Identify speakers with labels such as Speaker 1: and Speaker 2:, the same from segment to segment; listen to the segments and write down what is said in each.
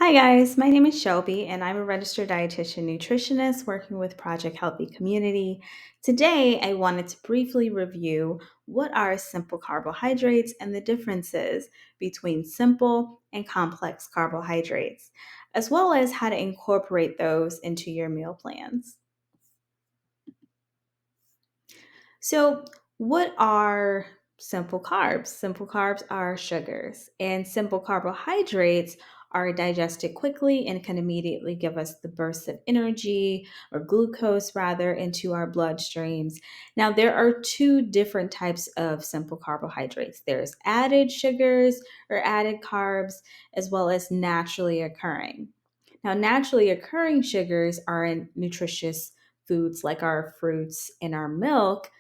Speaker 1: Hi, guys. My name is Shelby, and I'm a registered dietitian nutritionist working with Project Healthy Community. Today, I wanted to briefly review what are simple carbohydrates and the differences between simple and complex carbohydrates, as well as how to incorporate those into your meal plans. So, what are simple carbs? Simple carbs are sugars, and simple carbohydrates are digested quickly and can immediately give us the burst of energy or glucose rather into our bloodstreams. Now, there are two different types of simple carbohydrates. There's added sugars or added carbs, as well as naturally occurring. Now, naturally occurring sugars are in nutritious foods like our fruits and our milk,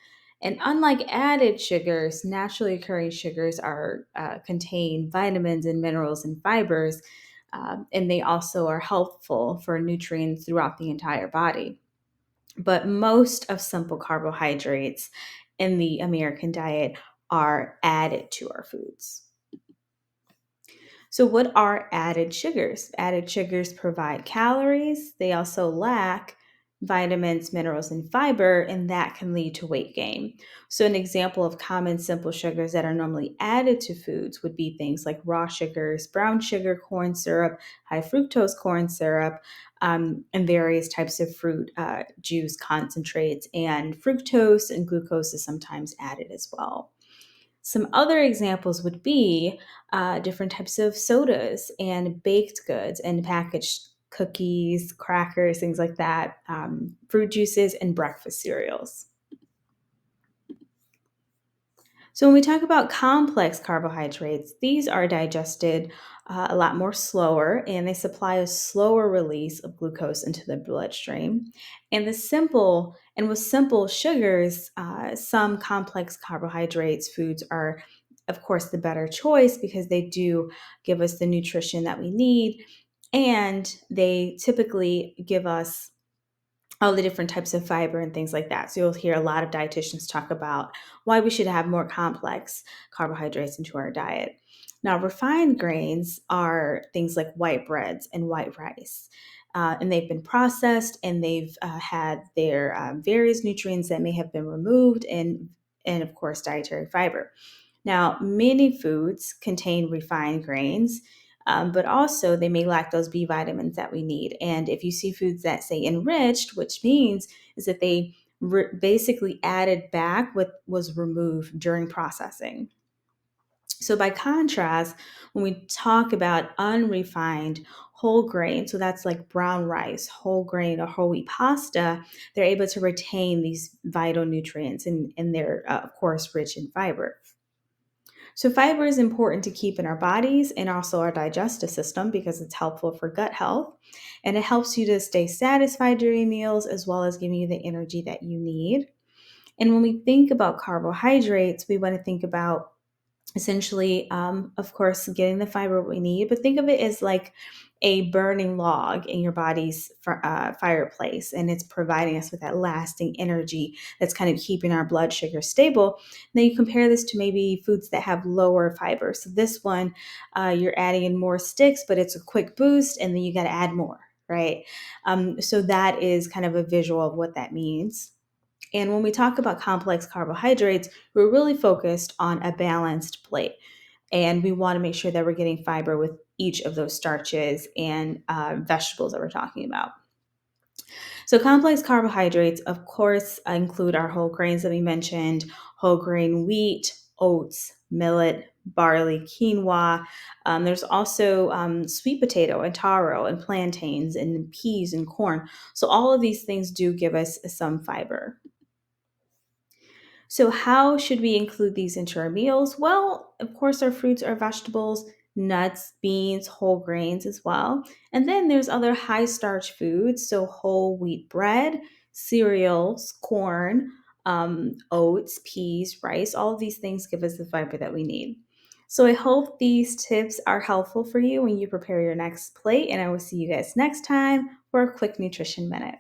Speaker 1: and unlike added sugars, naturally occurring sugars are contain vitamins and minerals and fibers, and they also are helpful for nutrients throughout the entire body. But most of simple carbohydrates in the American diet are added to our foods. So, what are added sugars? Added sugars provide calories. They also lack vitamins, minerals, and fiber, and that can lead to weight gain. So, an example of common simple sugars that are normally added to foods would be things like raw sugars, brown sugar, corn syrup, high fructose corn syrup, and various types of fruit juice concentrates. And fructose and glucose is sometimes added as well. Some other examples would be different types of sodas and baked goods and packaged cookies, crackers, things like that, fruit juices, and breakfast cereals. So, when we talk about complex carbohydrates, these are digested a lot more slower and they supply a slower release of glucose into the bloodstream. And with simple sugars, some complex carbohydrates foods are, of course, the better choice because they do give us the nutrition that we need and they typically give us all the different types of fiber and things like that. So you'll hear a lot of dietitians talk about why we should have more complex carbohydrates into our diet. Now, refined grains are things like white breads and white rice. And they've been processed and they've had their various nutrients that may have been removed and of course, dietary fiber. Now, many foods contain refined grains, but also they may lack those B vitamins that we need. And if you see foods that say enriched, which means is that they basically added back what was removed during processing. So, by contrast, when we talk about unrefined whole grain, so that's like brown rice, whole grain, or whole wheat pasta, they're able to retain these vital nutrients and they're, of course, rich in fiber. So, fiber is important to keep in our bodies and also our digestive system because it's helpful for gut health and it helps you to stay satisfied during meals as well as giving you the energy that you need. And when we think about carbohydrates, we want to think about essentially, of course, getting the fiber we need, but think of it as like a burning log in your body's fireplace, and it's providing us with that lasting energy that's kind of keeping our blood sugar stable. And then you compare this to maybe foods that have lower fiber. So this one, you're adding in more sticks, but it's a quick boost, and then you got to add more, right? So that is kind of a visual of what that means. And when we talk about complex carbohydrates, we're really focused on a balanced plate. And we want to make sure that we're getting fiber with each of those starches and vegetables that we're talking about. So, complex carbohydrates, of course, include our whole grains that we mentioned whole grain wheat, oats, millet, barley, quinoa. There's also sweet potato and taro and plantains and peas and corn. So, all of these things do give us some fiber. So, how should we include these into our meals? Well, of course, our fruits, our vegetables, nuts, beans, whole grains as well. And then there's other high starch foods, so whole wheat bread, cereals, corn, oats, peas, rice. All of these things give us the fiber that we need. So, I hope these tips are helpful for you when you prepare your next plate. And I will see you guys next time for a quick nutrition minute.